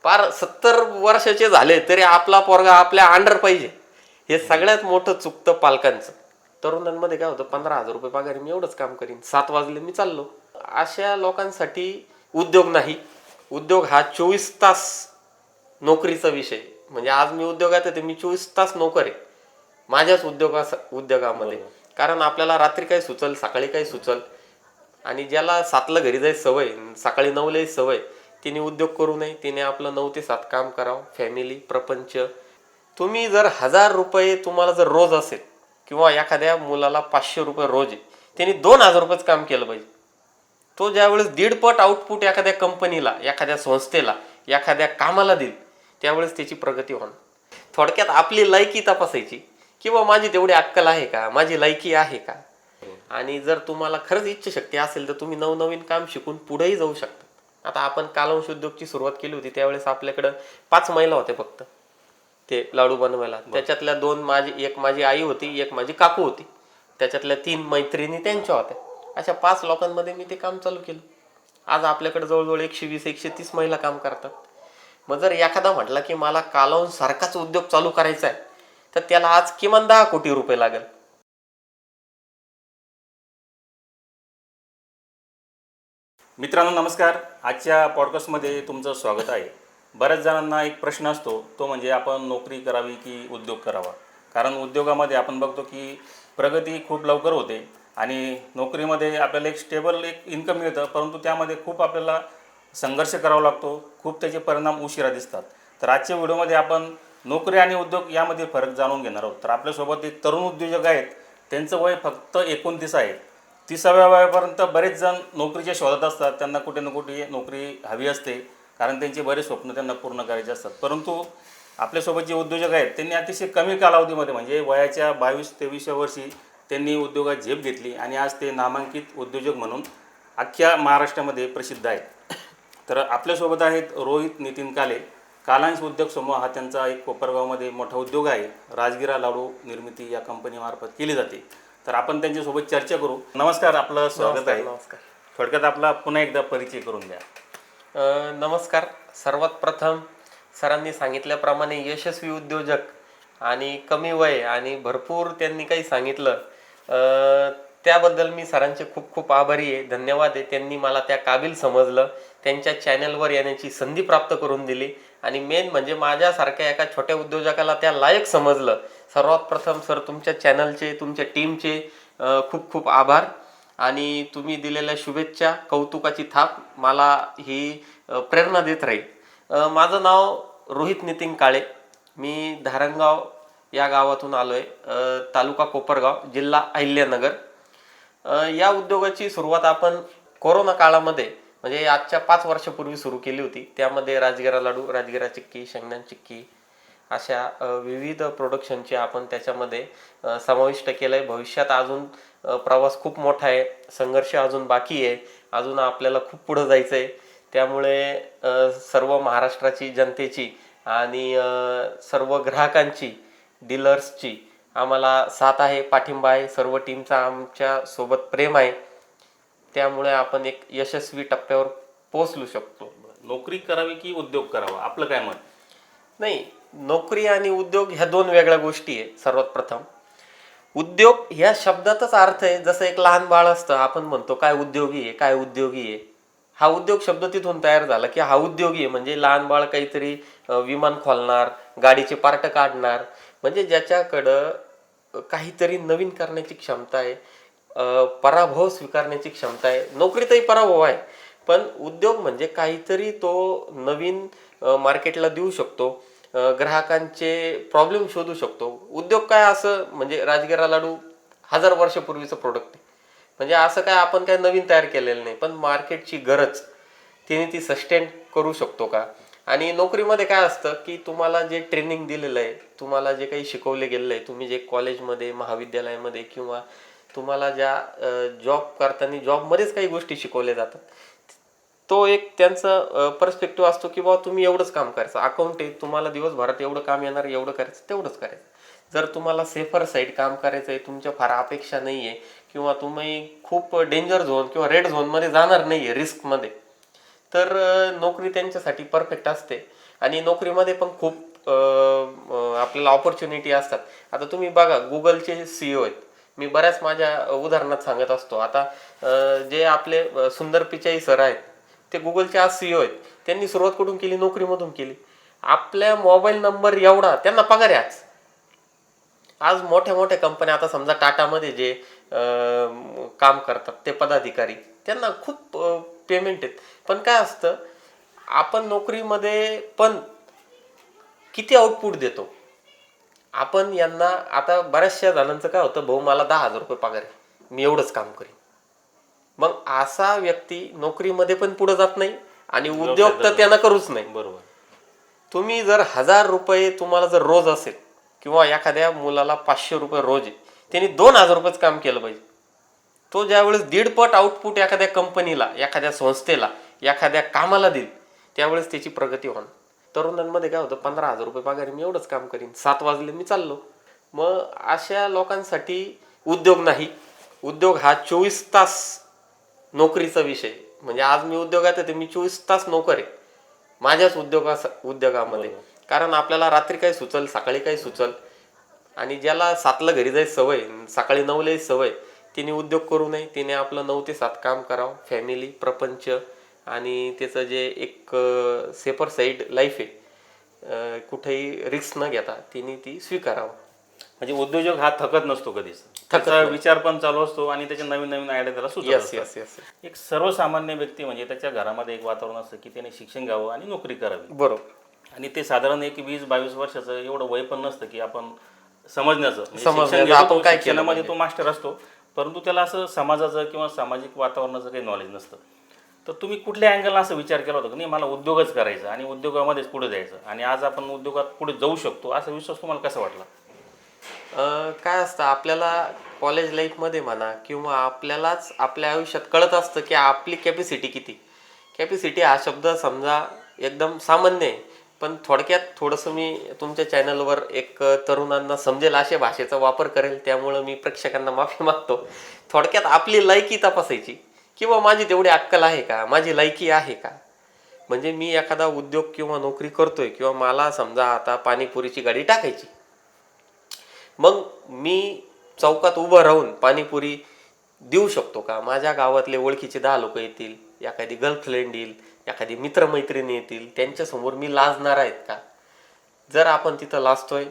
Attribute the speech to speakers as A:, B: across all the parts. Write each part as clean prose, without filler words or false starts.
A: पार 70 वर्षाचे झाले तरी आपला पोरगा आपल्या अंडर पाहिजे, हे सगळ्यात मोठं चुकतं पालकांचं. तरुणांमध्ये काय होतं, 15,000 रुपये पगार आहे, मी एवढंच काम करीन, 7 वाजले मी चाललो. अशा लोकांसाठी उद्योग नाही. उद्योग हा 24 तास नोकरीचा विषय. म्हणजे आज मी उद्योगात आहे, मी 24 तास नोकर आहे माझ्याच उद्योगामध्ये. कारण आपल्याला रात्री काय सुचल, सकाळी काय सुचल. आणि ज्याला 7ला घरी जायची सवय, सकाळी 9ला सवय, तिने उद्योग करू नये. तिने आपलं 9 ते 7 काम करावं. फॅमिली, प्रपंच. तुम्ही जर 1000 रुपये तुम्हाला जर रोज असेल, किंवा एखाद्या मुलाला 500 रुपये रोज आहे, त्यांनी 2000 रुपयेच काम केलं पाहिजे. तो ज्यावेळेस 1.5 आउटपुट एखाद्या कंपनीला, एखाद्या संस्थेला, एखाद्या कामाला देईल, त्यावेळेस त्याची प्रगती होणार. थोडक्यात आपली लायकी तपासायची, किंवा माझी तेवढी अक्कल आहे का, माझी लायकी आहे का. आणि जर तुम्हाला खरंच इच्छाशक्ती असेल तर तुम्ही नवनवीन काम शिकून पुढेही जाऊ शकता. आता आपण कालवंश उद्योगची सुरुवात केली होती, त्यावेळेस आपल्याकडं 5 महिला होत्या फक्त ते लाडू बनवायला. त्याच्यातल्या 2 एक माझी आई होती, एक माझी काकू होती. त्याच्यातल्या 3 मैत्रिणी त्यांच्या होत्या. अशा 5 लोकांमध्ये मी ते काम चालू केलं. आज आपल्याकडे जवळजवळ 120-130 महिला काम करतात. मग जर एखादा म्हटला की मला कालवंश सारखाच उद्योग चालू करायचा आहे, तर त्याला आज किमान 10 कोटी रुपये लागेल.
B: मित्रांनो नमस्कार. आजच्या पॉडकास्टमध्ये तुमचं स्वागत आहे. बऱ्याच जणांना एक प्रश्न असतो, तो म्हणजे आपण नोकरी करावी की उद्योग करावा. कारण उद्योगामध्ये आपण बघतो की प्रगती खूप लवकर होते आणि नोकरीमध्ये आपल्याला एक स्टेबल इन्कम मिळतं, परंतु त्यामध्ये खूप आपल्याला संघर्ष करावा लागतो. खूप त्याचे परिणाम उशिरा दिसतात. तर आजच्या व्हिडिओमध्ये आपण नोकरी आणि उद्योग यामध्ये फरक जाणून घेणार आहोत. तर आपल्यासोबत एक तरुण उद्योजक आहेत. त्यांचं वय फक्त 29 आहे. 30व्या वयापर्यंत बरेच जण नोकरीच्या शोधात असतात. त्यांना कुठे ना कुठे नोकरी हवी असते, कारण त्यांचे बरेच स्वप्न त्यांना पूर्ण करायचे असतात. परंतु आपल्यासोबत जे उद्योजक आहेत त्यांनी अतिशय कमी कालावधीमध्ये, म्हणजे वयाच्या 22-23व्या वर्षी त्यांनी उद्योगात झेप घेतली आणि आज ते नामांकित उद्योजक म्हणून अख्ख्या महाराष्ट्रामध्ये प्रसिद्ध आहेत. तर आपल्यासोबत आहेत रोहित नितीन काले. कालांश उद्योग समूह हा त्यांचा एक कोपरगावमध्ये मोठा उद्योग आहे. राजगिरा लाडू निर्मिती या कंपनीमार्फत केली जाते. तर आपण त्यांच्यासोबत चर्चा करू. नमस्कार, आपलं स्वागत आहे.
A: नमस्कार.
B: थोडक्यात आपला पुन्हा एकदा परिचय करून द्या.
A: नमस्कार. सर्वात प्रथम सरांनी सांगितल्याप्रमाणे यशस्वी उद्योजक आणि कमी वय आणि भरपूर त्यांनी काही सांगितलं, त्याबद्दल मी सरांचे खूप खूप आभारी आहे. धन्यवाद आहे. त्यांनी मला त्या काबिल समजलं, त्यांच्या चॅनलवर येण्याची संधी प्राप्त करून दिली आणि मेन म्हणजे माझ्यासारख्या एका छोट्या उद्योजकाला त्या लायक समजलं. सर्वात प्रथम सर, तुमच्या चॅनलचे, तुमच्या टीमचे खूप खूप आभार. आणि तुम्ही दिलेल्या शुभेच्छा, कौतुकाची थाप मला ही प्रेरणा देत राहील. माझं नाव रोहित नितीन काळे. मी धारणगाव या गावातून आलो आहे. तालुका कोपरगाव, जिल्हा अहिल्यानगर. या उद्योगाची सुरुवात आपण कोरोना काळामध्ये, म्हणजे आजच्या 5 वर्षापूर्वी सुरू केली होती. त्यामध्ये राजगिरा लाडू, राजगिरा चिक्की, शेंगदाणा चिक्की अशा विविध प्रोडक्शनचे आपण त्याच्यामध्ये समाविष्ट केलं आहे. भविष्यात अजून प्रवास खूप मोठा आहे, संघर्ष अजून बाकी आहे, अजून आपल्याला खूप पुढं जायचं आहे. त्यामुळे सर्व महाराष्ट्राची जनतेची आणि सर्व ग्राहकांची, डीलर्सची आम्हाला साथ आहे, पाठिंबा आहे. सर्व टीमचा आमच्या सोबत प्रेम आहे. त्यामुळे आपण एक यशस्वी टप्प्यावर पोहोचू शकतो.
B: नोकरी करावी की उद्योग करावा, आपलं काय मत?
A: नाही, नोकरी आणि उद्योग ह्या 2 वेगळ्या गोष्टी आहे. सर्वात प्रथम उद्योग ह्या शब्दातच अर्थ आहे, जसं एक लहान बाळ असतं, आपण म्हणतो काय उद्योगी आहे, काय उद्योगी आहे. हा उद्योग शब्द तिथून तयार झाला की हा उद्योगी आहे. म्हणजे लहान बाळ काहीतरी विमान खोलणार, गाडीचे पार्ट काढणार, म्हणजे ज्याच्याकडं काहीतरी नवीन करण्याची क्षमता आहे, पराभव स्वीकारण्याची क्षमता आहे. नोकरीतही पराभव आहे, पण उद्योग म्हणजे काहीतरी तो नवीन मार्केटला देऊ शकतो, ग्राहकांचे प्रॉब्लेम शोधू शकतो. उद्योग काय असं, म्हणजे राजगिरा लाडू 1000 वर्षापूर्वीचं प्रोडक्ट आहे. म्हणजे असं काय आपण काय नवीन तयार केलेलं नाही, पण मार्केटची गरज तिने ती सस्टेन करू शकतो का. आणि नोकरीमध्ये काय असतं की तुम्हाला जे ट्रेनिंग दिलेलं आहे, तुम्हाला जे काही शिकवले गेलेलं आहे, तुम्ही जे कॉलेजमध्ये, महाविद्यालयामध्ये किंवा तुम्हाला ज्या जॉब करताना जॉबमध्येच काही गोष्टी शिकवल्या जातात, तो एक त्यांचा पर्स्पेक्टिव्ह असतो की बाबा तुम्ही एवढंच काम करायचं. अकाउंट आहे, तुम्हाला दिवसभरात एवढं काम येणार, एवढं करायचं, तेवढंच करायचं. जर तुम्हाला सेफर साईड काम करायचं आहे, तुमच्या फार अपेक्षा नाही आहे, किंवा तुम्ही खूप डेंजर झोन किंवा रेड झोनमध्ये जाणार नाही आहे, रिस्कमध्ये, तर नोकरी त्यांच्यासाठी परफेक्ट असते. आणि नोकरीमध्ये पण खूप आपल्याला ऑपॉर्च्युनिटी असतात. आता तुम्ही बघा, गुगलचे CEO आहेत. मी बऱ्याच माझ्या उदाहरणात सांगत असतो. आता जे आपले सुंदर पिचाई सर आहेत, ते गुगलचे आज CEO आहेत. त्यांनी सुरुवात कुठून केली? नोकरीमधून केली. आपल्या मोबाईल नंबर एवढा त्यांना पगार आहे आज. आज मोठ्या मोठ्या कंपन्या, आता समजा टाटामध्ये जे काम करतात ते पदाधिकारी, त्यांना खूप पेमेंट आहेत. पण काय असतं, आपण नोकरीमध्ये पण किती आउटपुट देतो. आपण यांना, आता बऱ्याचशा जणांचं काय होतं, भाऊ मला 10,000 रुपये पगार आहे, मी एवढंच काम करीन. मग असा व्यक्ती नोकरीमध्ये पण पुढे जात नाही आणि उद्योग तर त्यांना करूच नाही.
B: बरोबर.
A: तुम्ही जर 1,000 रुपये तुम्हाला जर रोज असेल, किंवा एखाद्या मुलाला 500 रुपये रोज आहे, त्यांनी 2,000 रुपयेच काम केलं पाहिजे. तो ज्यावेळेस 1.5 आउटपुट एखाद्या कंपनीला, एखाद्या संस्थेला, एखाद्या कामाला देईल, त्यावेळेस त्याची प्रगती होणार. तरुणांमध्ये काय होतं, 15,000 रुपये पगार, मी एवढंच काम करीन, 7 वाजले मी चाललो. मग अशा लोकांसाठी उद्योग नाही. उद्योग हा 24 तास नोकरीचा विषय. म्हणजे आज मी उद्योगात आहे, मी 24 तास नोकर आहे माझ्याच उद्योगामध्ये. कारण आपल्याला रात्री काय सुचल, सकाळी काय सुचल. आणि ज्याला 7ला घरी जायची सवय, सकाळी 9ला यायची सवय, तिने उद्योग करू नये. तिने आपलं 9 ते 7 काम करावं. फॅमिली, प्रपंच आणि त्याचं जे एक सेफर साईड लाईफ आहे, कुठेही रिस्क न घेता तिने ती स्वीकारावं.
B: म्हणजे उद्योजक हा थकत नसतो कधीच. त्याचा विचार पण चालू असतो आणि त्याच्या नवीन नवीन आयडिया त्याला सुचत असतात. एक सर्वसामान्य व्यक्ती म्हणजे त्याच्या घरामध्ये एक वातावरण असतं की त्याने शिक्षण घ्यावं आणि नोकरी करावी.
A: बरोबर.
B: आणि ते साधारण एक 20-22 वर्षाचं एवढं वय पण नसतं की आपण समजण्याचं,
A: आपण काय
B: शिक्षणामध्ये तो मास्टर असतो, परंतु त्याला असं समाजाचं किंवा सामाजिक वातावरणाचं काही नॉलेज नसतं. तर तुम्ही कुठल्या अँगलला असं विचार केला होता की नाही मला उद्योगच करायचा आणि उद्योगामध्येच पुढे जायचं आणि आज आपण उद्योगात पुढे जाऊ शकतो, असा विश्वास तुम्हाला कसा वाटला?
A: काय असतं, आपल्याला कॉलेज लाईफमध्ये म्हणा किंवा आपल्यालाच आपल्या आयुष्यात कळत असतं की आपली कॅपॅसिटी किती. कॅपॅसिटी हा शब्द समजा एकदम सामान्य आहे, पण थोडक्यात थोडंसं मी तुमच्या चॅनलवर एक तरुणांना समजेल अशा भाषेचा वापर करेल, त्यामुळं मी प्रेक्षकांना माफी मागतो. थोडक्यात आपली लायकी तपासायची, किंवा माझी तेवढी अक्कल आहे का, माझी लायकी आहे का. म्हणजे मी एखादा उद्योग किंवा नोकरी करतोय, किंवा मला समजा आता पाणीपुरीची गाडी टाकायची, मग मी चौकात उभं राहून पाणीपुरी देऊ शकतो का. माझ्या गावातले ओळखीचे 10 लोक येतील, एखादी गर्लफ्रेंड येईल, एखादी मित्रमैत्रिणी येतील, त्यांच्यासमोर मी लाजणार आहेत का. जर आपण तिथं लाजतोय,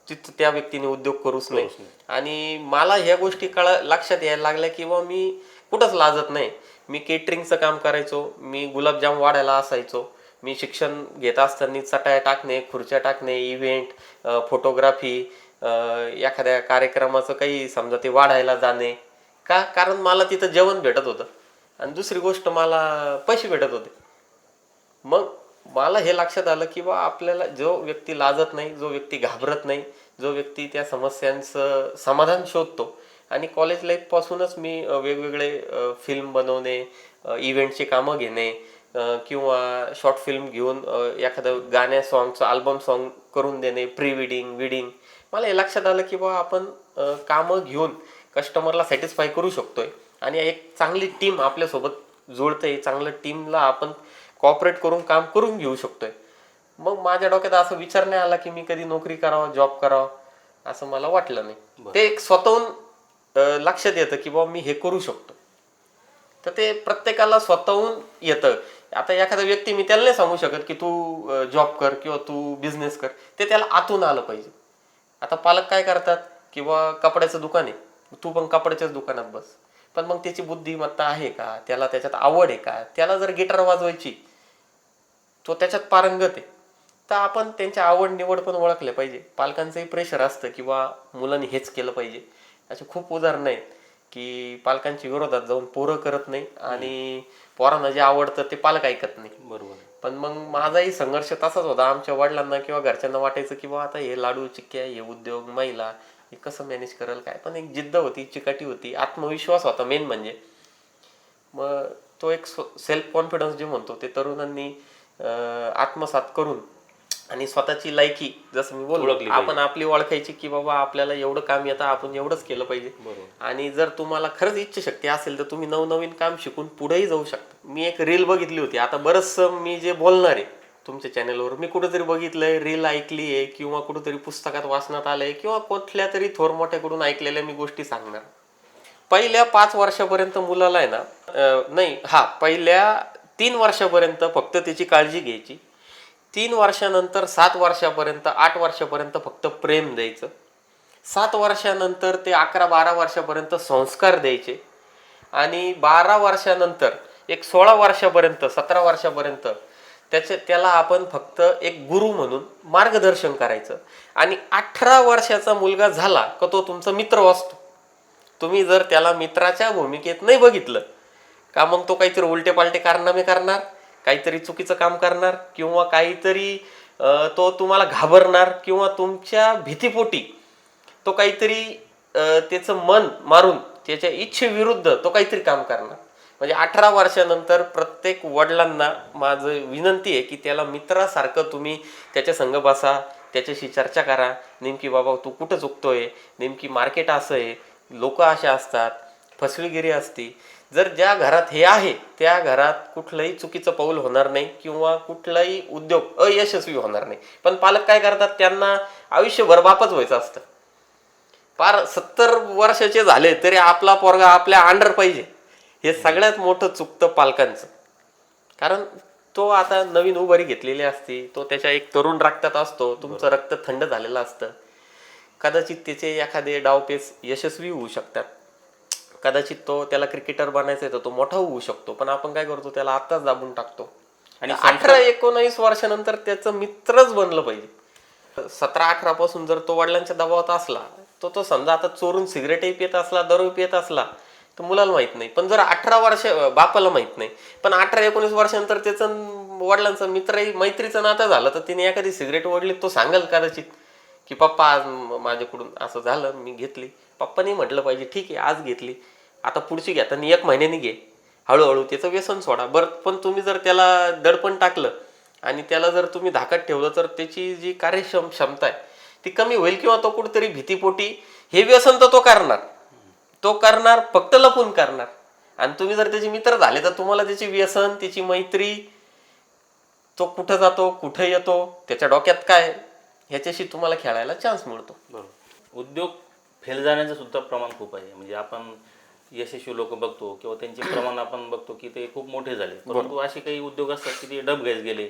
A: तिथं त्या व्यक्तीने उद्योग करूच नाही. आणि मला ह्या गोष्टी लक्षात यायला लागल्या, किंवा मी कुठंच लाजत नाही. मी केटरिंगचं काम करायचो, मी गुलाबजाम वाढायला असायचो, मी शिक्षण घेत असताना चटाया टाकणे, खुर्च्या टाकणे, इव्हेंट, फोटोग्राफी, एखाद्या कार्यक्रमाचं काही समजा ते वाढायला जाणे. का, कारण मला तिथं जेवण भेटत होतं आणि दुसरी गोष्ट मला पैसे भेटत होते. मग मला हे लक्षात आलं की आपल्याला जो व्यक्ती लाजत नाही, जो व्यक्ती घाबरत नाही, जो व्यक्ती त्या समस्यांचं समाधान शोधतो. आणि कॉलेज लाईफपासूनच मी वेगवेगळे फिल्म बनवणे, इव्हेंटची कामं घेणे, किंवा शॉर्ट फिल्म घेऊन एखादं गाण्या सॉंगचं अल्बम सॉन्ग करून देणे, प्री वेडिंग, वेडिंग. मला हे लक्षात आलं की आपण कामं घेऊन कस्टमरला सॅटिस्फाय करू शकतोय आणि एक चांगली टीम आपल्यासोबत जुळते, चांगलं टीमला आपण कॉपरेट करून काम करून घेऊ शकतोय. मग माझ्या डोक्यात असं विचार नाही आला की मी कधी नोकरी करावं, जॉब करावा, असं मला वाटलं नाही. ते एक स्वतःहून लक्षात येतं की मी हे करू शकतो. तर ते प्रत्येकाला स्वतःहून येतं. आता एखादा व्यक्ती, मी त्याला नाही सांगू शकत की तू जॉब कर किंवा तू बिझनेस कर, ते त्याला आतून आलं पाहिजे. आता पालक काय करतात, किंवा कपड्याचं दुकान आहे, तू पण कपड्याच्याच दुकानात बस, पण मग त्याची बुद्धिमत्ता आहे का, त्याला त्याच्यात आवड आहे का. त्याला जर गिटार वाजवायची, तो त्याच्यात पारंगत आहे, तर आपण त्यांच्या आवड निवड पण ओळखले पाहिजे. पालकांचंही प्रेशर असतं किंवा मुलांनी हेच केलं पाहिजे. असे खूप उदाहरणं आहेत की पालकांच्या विरोधात जाऊन पोरं करत नाही आणि पोरांना जे आवडतं ते पालक ऐकत नाही.
B: बरोबर.
A: पण मग माझाही संघर्ष तसाच होता. आमच्या वडिलांना किंवा घरच्यांना वाटायचं की आता हे लाडू चिक्क्या, हे उद्योग, महिला, हे कसं मॅनेज करेल काय. पण एक जिद्द होती, चिकाटी होती, आत्मविश्वास होता मेन म्हणजे. मग तो एक सेल्फ कॉन्फिडन्स जे म्हणतो ते तरुणांनी आत्मसात करून आणि स्वतःची लायकी, जसं मी बोललो,
B: ओळखली पाहिजे.
A: आपण आपली ओळखायची की बाबा आपल्याला एवढं काम येतं, आपण एवढंच केलं पाहिजे. आणि जर तुम्हाला खरंच इच्छाशक्ती असेल तर तुम्ही नवनवीन काम शिकून पुढेही जाऊ शकता. मी एक रील बघितली होती, आता बरंचसं मी जे बोलणार आहे तुमच्या चॅनलवर मी कुठेतरी बघितलंय, रील ऐकली आहे किंवा कुठेतरी पुस्तकात वाचण्यात आलंय किंवा कुठल्या तरी थोर मोठ्याकडून ऐकलेल्या मी गोष्टी सांगणार. पहिल्या 5 वर्षापर्यंत मुलाला आहे ना, पहिल्या 3 वर्षापर्यंत फक्त त्याची काळजी घ्यायची. 3 वर्षानंतर 7 वर्षापर्यंत 8 वर्षापर्यंत फक्त प्रेम द्यायचं. 7 वर्षानंतर ते 11-12 वर्षापर्यंत संस्कार द्यायचे. आणि 12 वर्षानंतर एक 16 वर्षापर्यंत 17 वर्षापर्यंत त्याला आपण फक्त एक गुरु म्हणून मार्गदर्शन करायचं. आणि 18 वर्षाचा मुलगा झाला का तो तुमचा मित्र असतो. तुम्ही जर त्याला मित्राच्या भूमिकेत नाही बघितलं का मग तो काहीतरी उलटे पालटे कारनामे करणार, काहीतरी चुकीचं काम करणार किंवा काहीतरी तो तुम्हाला घाबरणार किंवा तुमच्या भीतीपोटी तो काहीतरी त्याचं मन मारून त्याच्या इच्छेविरुद्ध तो काहीतरी काम करणार. म्हणजे 18 वर्षानंतर प्रत्येक वडिलांना माझं विनंती आहे की त्याला मित्रासारखं तुम्ही त्याच्या संग बसा, त्याच्याशी चर्चा करा. नेमकी बाबा तू कुठं चुकतोय, नेमकी मार्केट असं आहे, लोक अशा असतात, फसवेगिरी असते. जर ज्या घरात हे आहे त्या घरात कुठलंही चुकीचं पाऊल होणार नाही किंवा कुठलाही उद्योग अयशस्वी होणार नाही. पण पालक काय करतात, त्यांना आयुष्यभर बापच व्हायचं असतं. फार 70 वर्षाचे झाले तरी आपला पोरगा आपल्या अंडर पाहिजे, हे सगळ्यात मोठं चुकतं पालकांचं. कारण तो आता नवीन उभारी घेतलेली असते, तो त्याच्या एक तरुण रक्तात असतो, तुमचं रक्त थंड झालेलं असतं. कदाचित त्याचे एखादे डावपेच यशस्वी होऊ शकतात, कदाचित त्याला क्रिकेटर बनायचं आहे तर तो मोठा होऊ शकतो. पण आपण काय करतो, त्याला आत्ताच दाबून टाकतो. आणि 18-19 वर्षानंतर त्याचं मित्रच बनलं पाहिजे. 17-18 पासून जर तो वडिलांच्या दबावात असला, तो समजा आता चोरून सिगरेटही पित असला, दारू पित असला तर मुलाला माहित नाही. पण जर 18 वर्ष बापाला माहित नाही, पण 18-19 वर्षानंतर त्याचं वडिलांचा मित्रही मैत्रीचं नातं झालं तर तिने एखादी सिगरेट ओढली, तो सांगेल कदाचित की पप्पा आज माझ्याकडून असं झालं, मी घेतली. पप्पानी म्हटलं पाहिजे ठीक आहे आज घेतली, आता पुढची घेताना 1 महिन्याने घे, हळूहळू त्याचं व्यसन सोडा. बरं, पण तुम्ही जर त्याला दडपण टाकलं आणि त्याला जर तुम्ही धाकात ठेवलं तर त्याची जी क्षमता आहे ती कमी होईल किंवा तो कुठेतरी भीतीपोटी हे व्यसन तर तो करणार फक्त लपून करणार. आणि तुम्ही जर त्याचे मित्र झाले तर तुम्हाला त्याची व्यसन, त्याची मैत्री, तो कुठं जातो, कुठं येतो, त्याच्या डोक्यात काय, ह्याच्याशी तुम्हाला खेळायला चान्स मिळतो.
B: बरोबर. उद्योग फेल जाण्याचं सुद्धा प्रमाण खूप आहे. म्हणजे आपण यशस्वी लोक बघतो किंवा त्यांचे प्रमाण आपण बघतो की ते खूप मोठे झाले, परंतु असे काही उद्योग असतात की ते डबघाईस गेले.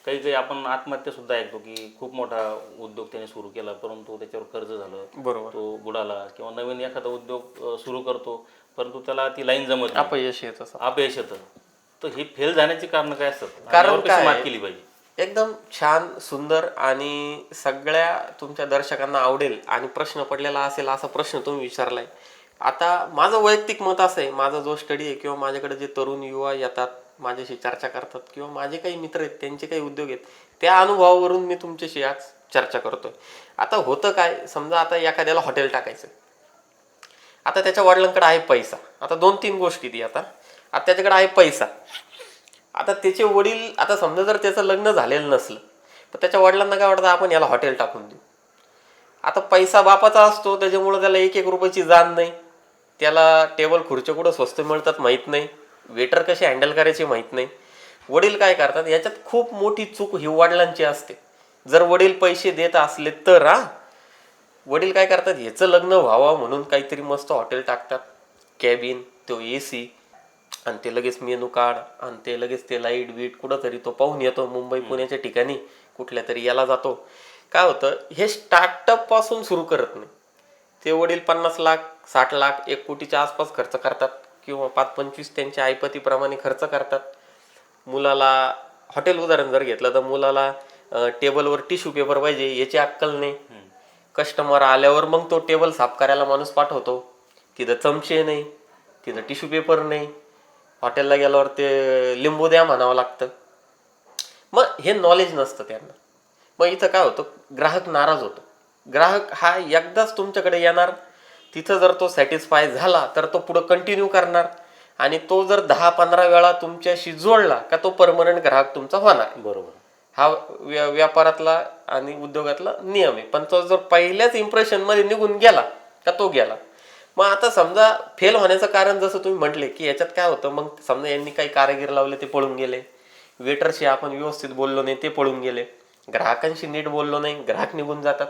B: काही आपण आत्महत्या सुद्धा ऐकतो की खूप मोठा उद्योग त्याने सुरू केला परंतु त्याच्यावर कर्ज झालं,
A: बरोबर,
B: तो बुडाला. किंवा नवीन एखादा उद्योग सुरू करतो परंतु त्याला ती लाईन जमत नाही,
A: अपयश येतं.
B: तर ही फेल जाण्याची कारण काय असतात,
A: कारण
B: कशी मात केली पाहिजे?
A: एकदम छान, सुंदर आणि सगळ्या तुमच्या दर्शकांना आवडेल आणि प्रश्न पडलेला असेल असा प्रश्न तुम्ही विचारलाय. आता माझं वैयक्तिक मत असं आहे, माझा जो स्टडी आहे किंवा माझ्याकडे जे तरुण युवा येतात, माझ्याशी चर्चा करतात किंवा माझे काही मित्र आहेत त्यांचे काही उद्योग आहेत, त्या अनुभवावरून मी तुमच्याशी आज चर्चा करतोय. आता होतं काय, समजा आता एखाद्याला हॉटेल टाकायचं, आता त्याच्या वडिलांकडे आहे पैसा. आता 2-3 गोष्टी ती आता त्याच्याकडे आहे पैसा. आता त्याचे वडील, आता समजा जर त्याचं लग्न झालेलं नसलं तर त्याच्या वडिलांना काय वाटतं, आपण याला हॉटेल टाकून देऊ. आता पैसा बापाचा असतो त्याच्यामुळे त्याला 1-1 रुपयाची जाण नाही, त्याला टेबल खुर्च्या कुठं स्वस्त मिळतात माहीत नाही, वेटर कसे हँडल करायचे माहीत नाही. वडील काय करतात, याच्यात खूप मोठी चूक ही वडिलांची असते. जर वडील पैसे देत असले तर वडील काय करतात, ह्याचं लग्न व्हावं म्हणून काहीतरी मस्त हॉटेल टाकतात, कॅबिन, तो AC, आणि ते लगेच मेनू कार्ड, आणि ते लगेच ते लाईट बीट कुठंतरी तो पाहून येतो. मुंबई पुण्याच्या ठिकाणी कुठल्या तरी याला जातो. काय होतं, हे स्टार्टअप पासून सुरू करत नाही. ते वडील 50 लाख 60 लाख 1 कोटीच्या आसपास खर्च करतात किंवा 5-25 त्यांच्या ऐपतीप्रमाणे खर्च करतात. मुलाला हॉटेल उदाहरण जर घेतलं तर मुलाला टेबलवर टिश्यू पेपर पाहिजे याची अक्कल नाही. कस्टमर आल्यावर मग तो टेबल साफ करायला माणूस पाठवतो, तिथं चमचे नाही, तिथं टिश्यू पेपर नाही. हॉटेलला गेल्यावर ते लिंबू द्या म्हणावं लागतं. मग हे नॉलेज नसतं त्यांना. मग इथं काय होतं, ग्राहक नाराज होतो. ग्राहक हा एकदाच तुमच्याकडे येणार, तिथं जर तो सॅटिस्फाय झाला तर तो पुढं कंटिन्यू करणार, आणि तो जर 10-15 वेळा तुमच्याशी जोडला का तो परमनंट ग्राहक तुमचा होणार.
B: बरोबर.
A: हा व्यापारातला आणि उद्योगातला नियम आहे. पण तो जर पहिल्याच इम्प्रेशन मध्ये निघून गेला का तो गेला. मग आता समजा फेल होण्याचं कारण जसं तुम्ही म्हटले की याच्यात काय होतं, मग समजा यांनी काही कारागीर लावले ते पळून गेले, वेटरशी आपण व्यवस्थित बोललो नाही ते पळून गेले, ग्राहकांशी नीट बोललो नाही ग्राहक निघून जातात.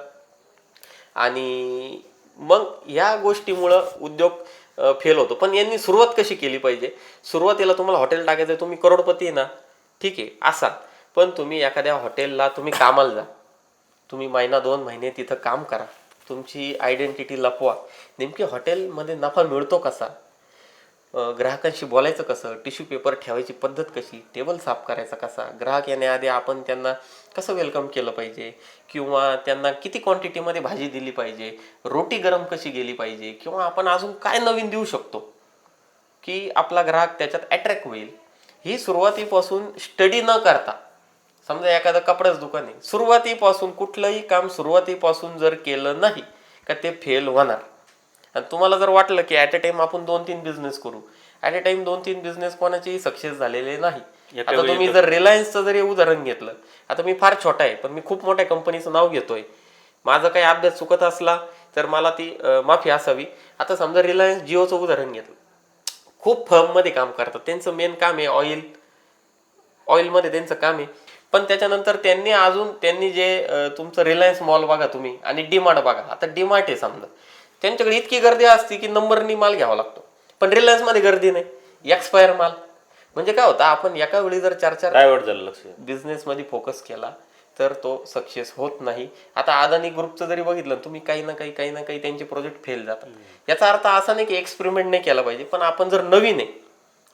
A: आणि मग ह्या गोष्टीमुळं उद्योग फेल होतो. पण यांनी सुरुवात कशी केली पाहिजे. सुरुवातीला तुम्हाला हॉटेल टाकायचं, तुम्ही करोडपती आहे ना, ठीक आहे असा, पण तुम्ही एखाद्या हॉटेलला तुम्ही कामाला जा, तुम्ही महिना 2 महिने तिथं काम करा, तुमची आयडेंटिटी लपवा. नेमकी हॉटेलमध्ये नफा मिळतो कसा, ग्राहकांशी बोलायचं कसं, टिश्यू पेपर ठेवायची पद्धत कशी, टेबल साफ करायचा कसा, ग्राहक येण्याआधी आपण त्यांना कसं वेलकम केलं पाहिजे, किंवा त्यांना किती क्वांटिटीमध्ये भाजी दिली पाहिजे, रोटी गरम कशी गेली पाहिजे, किंवा आपण अजून काय नवीन देऊ शकतो की आपला ग्राहक त्याच्यात अट्रॅक्ट होईल. ही सुरुवातीपासून स्टडी न करता, समजा एखादं कपड्याचं दुकान आहे, सुरुवातीपासून कुठलंही काम सुरुवातीपासून जर केलं नाही का ते फेल होणार. आणि तुम्हाला जर वाटलं की ॲट अ टाइम आपण 2-3 बिझनेस करू, ॲट अ टाइम 2-3 बिझनेस कोणाचेही सक्सेस झालेले नाही. आता तुम्ही जर रिलायन्सचं जरी उदाहरण घेतलं, आता मी फार छोटा आहे पण मी खूप मोठ्या कंपनीचं नाव घेतोय, माझा काही अभ्यास चुकत असला तर मला ती माफी असावी. आता समजा रिलायन्स जिओचं उदाहरण घेतलं, खूप फर्ममध्ये काम करतात, त्यांचं मेन काम आहे ऑइलमध्ये त्यांचं काम आहे. पण त्याच्यानंतर त्यांनी जे तुमचं रिलायन्स मॉल बघा तुम्ही आणि डीमार्ट बघा. आता डीमार्ट आहे समजा, त्यांच्याकडे इतकी गर्दी असते की नंबरनी माल घ्यावा लागतो, पण रिलायन्समध्ये गर्दी नाही, एक्सपायर माल. म्हणजे काय होतं, आपण एका वेळी जर 4-4
B: डायव्हर्ट झालं लक्ष.
A: बिझनेसमध्ये फोकस केला तर तो सक्सेस होत नाही. आता अदानी ग्रुपचं जरी बघितलं तुम्ही, काही ना काही त्यांचे प्रोजेक्ट फेल जातात. याचा अर्थ असा नाही की एक्सपेरिमेंट नाही केला पाहिजे, पण आपण जर नवीन आहे,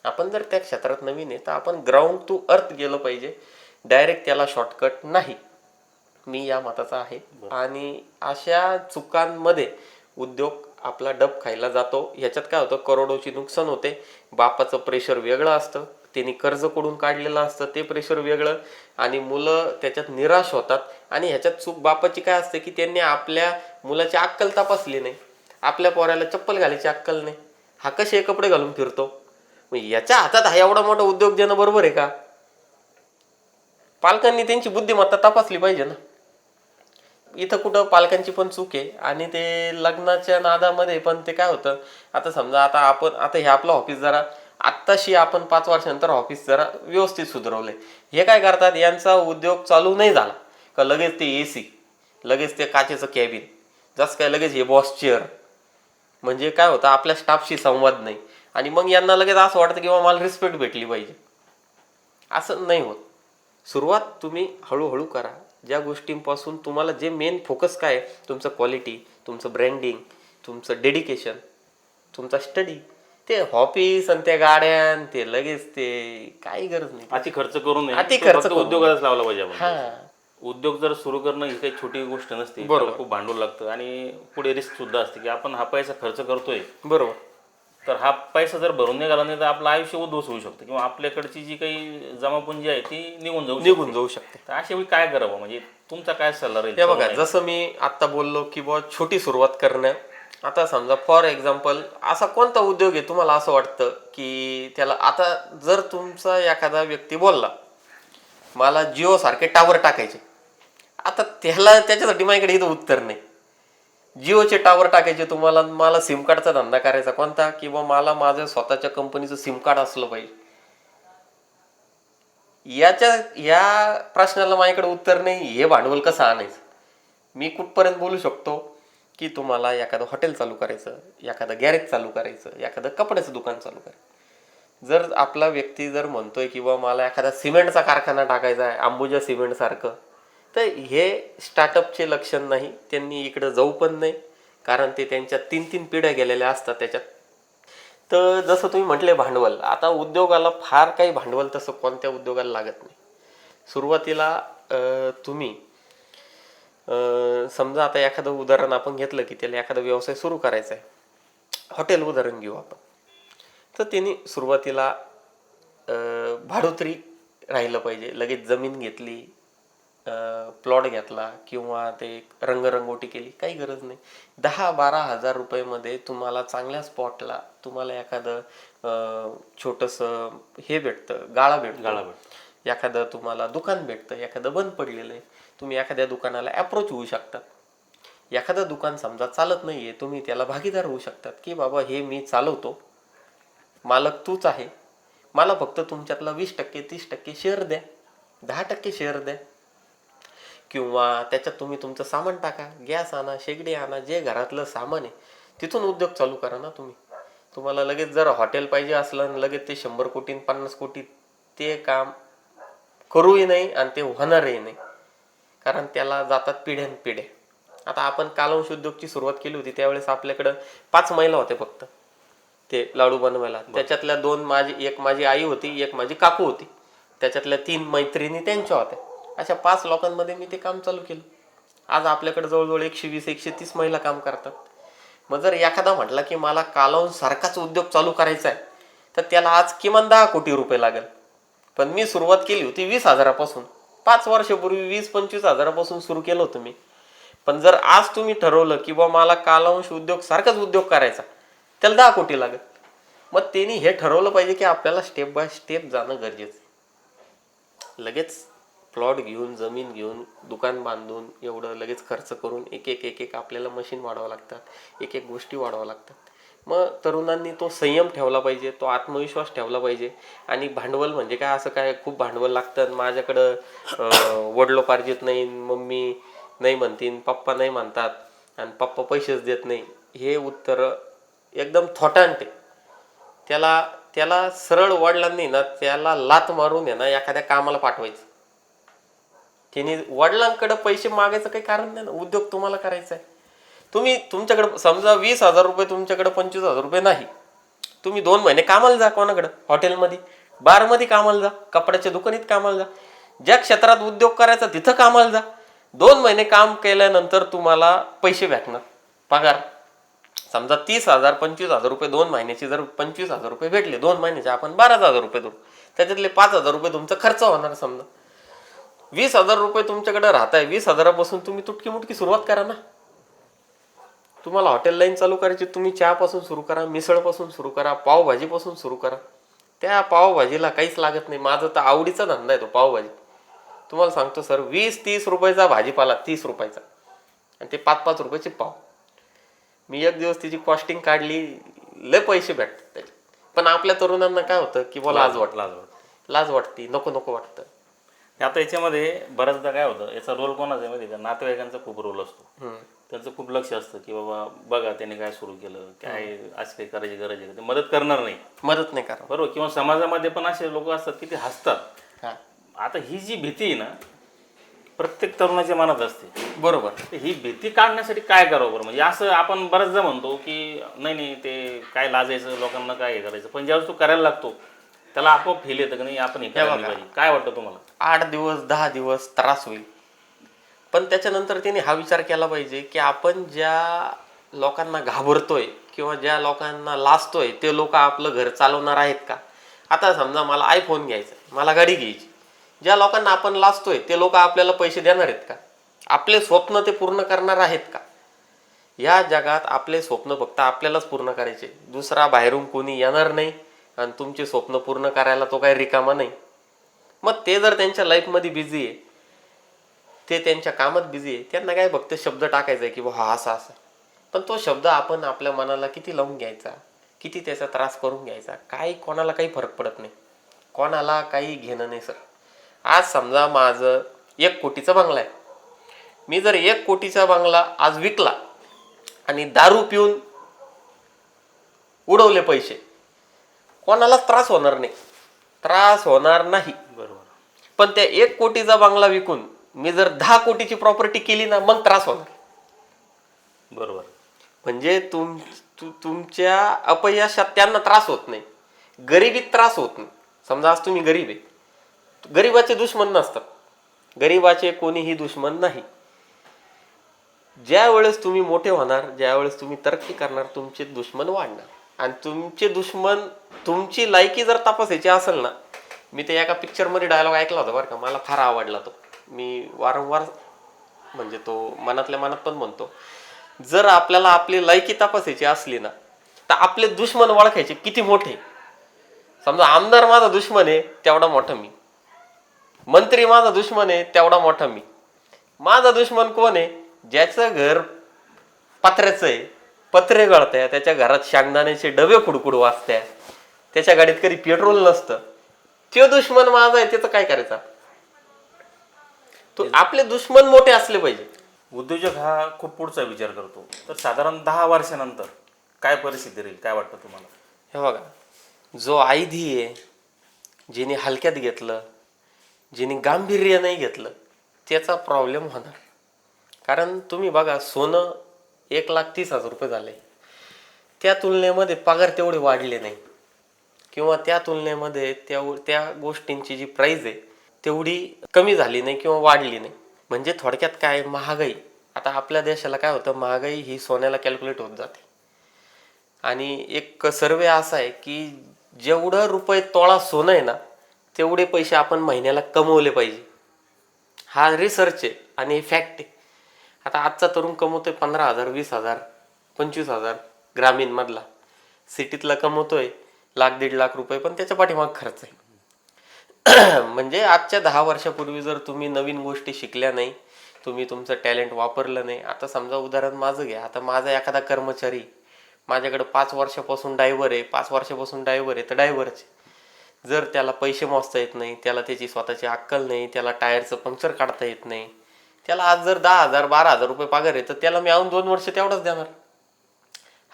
A: आपण जर त्या क्षेत्रात नवीन आहे तर आपण ग्राउंड टू अर्थ गेलं पाहिजे, डायरेक्ट त्याला शॉर्टकट नाही. मी या मताचा आहे. आणि अशा चुकांमध्ये उद्योग आपला डब खायला जातो. ह्याच्यात काय होतं, करोडोची नुकसान होते, बापाचं प्रेशर वेगळं असतं, त्यांनी कर्ज कडून काढलेलं असतं ते प्रेशर वेगळं, आणि मुलं त्याच्यात निराश होतात. आणि ह्याच्यात चूक बापाची काय असते की त्यांनी आपल्या मुलाची अक्कल तपासली नाही, आपल्या पोराला चप्पल घालायची अक्कल नाही, हा कसे कपडे घालून फिरतो. मग याच्या हातात हा एवढा मोठा उद्योग देणं बरोबर आहे का. पालकांनी त्यांची बुद्धिमत्ता तपासली पाहिजे ना. इथं कुठं पालकांची पण चूक आहे. आणि ते लग्नाच्या नादामध्ये पण ते काय होतं, आता समजा आता हे आपलं ऑफिस जरा आत्ताशी आपण 5 वर्षानंतर ऑफिस जरा व्यवस्थित सुधारवलंय, हे काय करतात, यांचा उद्योग चालू नाही झाला का लगेच ते AC, लगेच ते काचेचं कॅबिन, जसं काय लगेच हे बॉस चेअर. म्हणजे काय होतं, आपल्या स्टाफशी संवाद नाही, आणि मग यांना लगेच असं वाटतं की मला रिस्पेक्ट भेटली पाहिजे. असं नाही होत. सुरुवात तुम्ही हळूहळू करा. ज्या गोष्टींपासून तुम्हाला जे मेन फोकस काय आहे, तुमचं क्वालिटी, तुमचं ब्रँडिंग, तुमचं डेडिकेशन, तुमचा स्टडी, ते ऑफिस आणि त्या गाड्यान ते लगेच ते काही गरज नाही.
B: अति खर्च करू नये,
A: अति
B: तो
A: खर्च
B: फक्त
A: करू नये.
B: उद्योगालाच लावला पाहिजे आपण.
A: हा,
B: उद्योग जर सुरू करणं ही काही छोटी गोष्ट नसते,
A: बरोबर.
B: त्याला खूप भांडवल लागतं आणि पुढे रिस्क सुद्धा असते की आपण हा पैसा खर्च करतोय,
A: बरोबर.
B: तर हा पैसा जर भरून निघाला नाही तर आपलं आयुष्य उद्ध्वस्त होऊ शकतं, किंवा आपल्याकडची जी काही जमापुंजी आहे ती निघून जाऊ
A: शकते.
B: तर अशा वेळी काय करावं, म्हणजे तुमचा काय सल्ला राहील.
A: हे बघा, जसं मी आता बोललो की छोटी सुरुवात करणं. आता समजा फॉर एक्झाम्पल असा कोणता उद्योग आहे तुम्हाला असं वाटतं की त्याला, आता जर तुमचा एखादा व्यक्ती बोलला मला जिओ सारखे टावर टाकायचे, आता त्याच्यासाठी माझ्याकडे इथं उत्तर नाही. जिओचे टावर टाकायचे तुम्हाला, मला सिम कार्डचा धंदा करायचा कोणता, किंवा मला माझं स्वतःच्या कंपनीचं सिम कार्ड असलं पाहिजे. या प्रश्नाला माझ्याकडे उत्तर नाही. हे भांडवल कसं आणायचं. मी कुठपर्यंत बोलू शकतो की तुम्हाला एखादं हॉटेल चालू करायचं, एखादं गॅरेज चालू करायचं, एखादं कपड्याचं दुकान चालू करायचं. जर आपला व्यक्ती जर म्हणतोय की मला एखादा सिमेंटचा कारखाना टाकायचा आहे, अंबुजा सिमेंट सारखं, तर हे स्टार्टअपचे लक्षण नाही. त्यांनी इकडं जाऊ पण नाही, कारण ते त्यांच्या 3-3 पिढ्या गेलेल्या असतात त्याच्यात. तर जसं तुम्ही म्हटले भांडवल, आता उद्योगाला फार काही भांडवल तसं कोणत्या उद्योगाला लागत नाही. सुरुवातीला तुम्ही समजा आता एखादं उदाहरण आपण घेतलं की त्याला एखादा व्यवसाय सुरू करायचा आहे, हॉटेल उदाहरण घेऊ आपण, तर त्यांनी सुरुवातीला भाडोत्री राहिलं पाहिजे. लगेच जमीन घेतली, प्लॉट घेतला किंवा ते रंगरंगोटी केली, काही गरज नाही. 10-12 हजार रुपयेमध्ये तुम्हाला चांगल्या स्पॉटला तुम्हाला एखादं छोटंसं हे भेटतं, गाळा भेटतो. एखादं तुम्हाला दुकान भेटतं, एखादं बंद पडलेलं आहे, तुम्ही एखाद्या दुकानाला अप्रोच होऊ शकतात. एखादं दुकान समजा चालत नाहीये, तुम्ही त्याला भागीदार होऊ शकतात की बाबा हे मी चालवतो, मालक तूच आहे, मला फक्त तुमच्यातला 20% 30% शेअर द्या, 10% शेअर द्या. किंवा त्याच्यात तुम्ही तुमचं सामान टाका, गॅस आणा, शेगडी आणा, जे घरातलं सामान आहे तिथून उद्योग चालू करा ना तुम्ही. तुम्हाला लगेच जर हॉटेल पाहिजे असलं लगेच ते 100 कोटी 50 कोटी ते काम करूही नाही आणि ते होणारही नाही, कारण त्याला जातात पिढ्यान पिढ्या. आता आपण कालवश उद्योगची सुरुवात केली होती त्यावेळेस आपल्याकडं 5 महिला होत्या फक्त ते लाडू बनवायला. त्याच्यातल्या 2 एक माझी आई होती, एक माझी काकू होती, त्याच्यातल्या 3 मैत्रिणी त्यांच्या होत्या. अशा 5 लोकांमध्ये मी ते काम चालू केलं. आज आपल्याकडे जवळजवळ 120-130 महिला काम करतात. मग जर एखादा म्हटला की मला कालवून सारखाच उद्योग चालू करायचा आहे तर त्याला आज किमान 10 कोटी रुपये लागेल. पण मी सुरुवात केली होती 20,000पासून. 5 वर्षापूर्वी 20-25 हजारापासून सुरू केलं होतं मी. पण जर आज तुम्ही ठरवलं की बा मला कालवंश उद्योग सारखाच उद्योग करायचा, त्याला 10 कोटी लागेल. मग त्यांनी हे ठरवलं पाहिजे की आपल्याला स्टेप बाय स्टेप जाणं गरजेचं. लगेच प्लॉट घेऊन, जमीन घेऊन, दुकान बांधून एवढं लगेच खर्च करून एक एक आपल्याला मशीन वाढवावं लागतात, एक एक गोष्टी वाढवावं लागतात. मग तरुणांनी तो संयम ठेवला पाहिजे, तो आत्मविश्वास ठेवला पाहिजे. आणि भांडवल म्हणजे काय, असं काय खूप भांडवल लागतं माझ्याकडं वडिलोपार्जित नाही, मम्मी नाही म्हणतीन, पप्पा नाही म्हणतात आणि पप्पा पैसेच देत नाही, हे उत्तर एकदम थोटांटे. त्याला सरळ वडिलांनी ना त्याला लात मारून आहे ना एखाद्या कामाला पाठवायचं. तिने वडिलांकडे पैसे मागायचं काही कारण नाही ना. उद्योग तुम्हाला करायचा आहे, तुम्ही तुमच्याकडे समजा 20,000 रुपये, तुमच्याकडे 25,000 रुपये नाही, तुम्ही 2 महिने कामाला जा, कोणाकडे हॉटेलमध्ये, बारमध्ये कामाला जा, कपड्याच्या दुकानात कामाला जा, ज्या क्षेत्रात उद्योग करायचा तिथं कामाला जा. 2 महिने काम केल्यानंतर तुम्हाला पैसे भेटणार, पगार. समजा 30,000 25,000 रुपये 2 महिन्याचे जर 25,000 रुपये भेटले 2 महिन्याचे, आपण 12,000 रुपये देऊ, त्याच्यातले 5,000 रुपये तुमचा खर्च होणार. समजा 20,000 रुपये तुमच्याकडे राहत आहे, 20,000पासून तुम्ही तुटकी मुटकी सुरुवात करा ना. तुम्हाला हॉटेल लाईन चालू करायची, तुम्ही चहापासून सुरू करा, मिसळपासून सुरू करा, पावभाजीपासून सुरू करा. त्या पावभाजीला काहीच लागत नाही. माझं तर आवडीचा धंदा आहे तो पावभाजी. तुम्हाला सांगतो सर, 20-30 रुपयाचा भाजीपाला, 30 रुपयाचा, आणि ते 5-5 रुपयाचे पाव. मी एक दिवस तिची कॉस्टिंग काढली, लय पैसे भेटतात त्याचे. पण आपल्या तरुणांना काय होतं की बोला लाज वाटते, नको नको वाटतं.
B: आता याच्यामध्ये बऱ्याचदा काय होतं, याचा रोल कोणाचा आहे माहिती का, नातेवाईकांचा खूप रोल असतो. त्यांचं खूप लक्ष असतं की बाबा बघा त्याने काय सुरू केलं, काय असं काही करायची गरज आहे, ते मदत करणार नाही,
A: मदत नाही करा,
B: बरोबर. किंवा समाजामध्ये पण असे लोक असतात की ते हसतात. आता ही जी भीती आहे ना प्रत्येक तरुणाच्या मनात असते, बरोबर. ही भीती काढण्यासाठी काय करावं बरं? म्हणजे असं आपण बऱ्याचदा म्हणतो की नाही ते काय लाजायचं, लोकांना काय हे करायचं, पण ज्यावेळेस तू करायला लागतो त्याला आपोआप फील येतं की नाही आपण हे करायला पाहिजे. काय वाटतं तुम्हाला?
A: 8 दिवस 10 दिवस त्रास होईल, पण त्याच्यानंतर त्यांनी हा विचार केला पाहिजे की आपण ज्या लोकांना घाबरतोय किंवा ज्या लोकांना लाजतोय ते लोक आपलं घर चालवणार आहेत का. आता समजा मला आयफोन घ्यायचा, मला गाडी घ्यायची, ज्या लोकांना आपण लाजतोय ते लोक आपल्याला पैसे देणार आहेत का, आपले स्वप्न ते पूर्ण करणार आहेत का. या जगात आपले स्वप्न फक्त आपल्यालाच पूर्ण करायचे, दुसरा बाहेरून कोणी येणार नाही आणि तुमचे स्वप्न पूर्ण करायला तो काही रिकामा नाही. मग ते जर त्यांच्या लाईफमध्ये बिझी आहे, ते त्यांच्या कामात बिझी आहे, त्यांना काय फक्त शब्द टाकायचा आहे की हा असा असा, पण तो शब्द आपण आपल्या मनाला किती लावून घ्यायचा, किती त्याचा त्रास करून घ्यायचा, काही कोणाला काही फरक पडत नाही, कोणाला काही घेणं नाही सर. आज समजा माझं 1 कोटीचा बंगला आहे, मी जर 1 कोटीचा बंगला आज विकला आणि दारू पिऊन उडवले पैसे, कोणालाच त्रास होणार नाही, त्रास होणार नाही,
B: बरोबर.
A: पण त्या 1 कोटीचा बंगला विकून मी जर 10 कोटीची प्रॉपर्टी केली ना, मग त्रास होणार,
B: बरोबर.
A: म्हणजे तुमच्या अपयशात त्यांना त्रास होत नाही, गरिबीत त्रास होत नाही. समजा आज तुम्ही गरीब आहे, गरीबाचे दुश्मन नसतात, गरीबाचे कोणीही दुश्मन नाही. ज्या वेळेस तुम्ही मोठे होणार, ज्या वेळेस तुम्ही तरक्की करणार, तुमचे दुश्मन वाढणार. आणि तुमचे दुश्मन, तुमची लायकी जर तपासायची असेल ना, मी ते एका पिक्चरमध्ये डायलॉग ऐकला होता बरं का, मला फार आवडला तो, मी वारंवार म्हणजे तो मनातल्या मनात पण म्हणतो. जर आपल्याला आपली लायकी तपासायची असली ना, तर आपले दुश्मन ओळखायचे किती मोठे. समजा आमदार माझा दुश्मन आहे, तेवढा मोठा मी. मंत्री माझा दुश्मन आहे तेवढा मोठा मी. माझा दुश्मन कोण आहे? ज्याचं घर पत्र्याचं आहे, पत्रे गळत्या, त्याच्या घरात शेंगदाण्याचे डबे कुडकुड वाजत्या, त्याच्या गाडीत कधी पेट्रोल नसतं, तो दुश्मन माझा आहे. त्याचं काय करायचं? तो आपले दुश्मन मोठे असले पाहिजे.
B: उद्योजक हा खूप पुढचा विचार करतो, तर साधारण 10 वर्षानंतर काय परिस्थिती राहील, काय वाटतं तुम्हाला?
A: हे बघा, जो आयधी आहे, जिने हलक्यात घेतलं, जिने गांभीर्य नाही घेतलं, त्याचा प्रॉब्लेम होणार. कारण तुम्ही बघा, सोनं 1,30,000 रुपये झाले, त्या तुलनेमध्ये पगार तेवढे वाढले नाही, किंवा त्या तुलनेमध्ये त्या गोष्टींची जी प्राईज आहे तेवढी कमी झाली नाही किंवा वाढली नाही. म्हणजे थोडक्यात काय, महागाई. आता आपल्या देशाला काय होतं, महागाई ही सोन्याला कॅल्क्युलेट होत जाते. आणि एक सर्वे असा आहे की जेवढं रुपये तोळा सोनं आहे ना, तेवढे पैसे आपण महिन्याला कमवले पाहिजे. हा रिसर्च आहे आणि फॅक्ट आहे. आता आजचा तरुण कमवतोय 15,000, 20,000, 25,000 ग्रामीण मधला. सिटीतला कमवतोय 1,00,000-1,50,000 रुपये, पण त्याच्या पाठीमाग खर्च आहे. म्हणजे आजच्या 10 वर्षापूर्वी जर तुम्ही नवीन गोष्टी शिकल्या नाही, तुम्ही तुमचं टॅलेंट वापरलं नाही. आता समजा उदाहरण माझं घ्या. आता माझा एखादा कर्मचारी माझ्याकडे 5 वर्षापासून ड्रायव्हर आहे, 5 वर्षापासून ड्रायव्हर आहे, तर ड्रायव्हरच. जर त्याला पैसे मोजता येत नाही, त्याला त्याची स्वतःची अक्कल नाही, त्याला टायरचं पंक्चर काढता येत नाही, त्याला आज जर 10,000 12,000 रुपये पगार आहे, तर त्याला मी अजून 2 वर्ष तेवढंच देणार.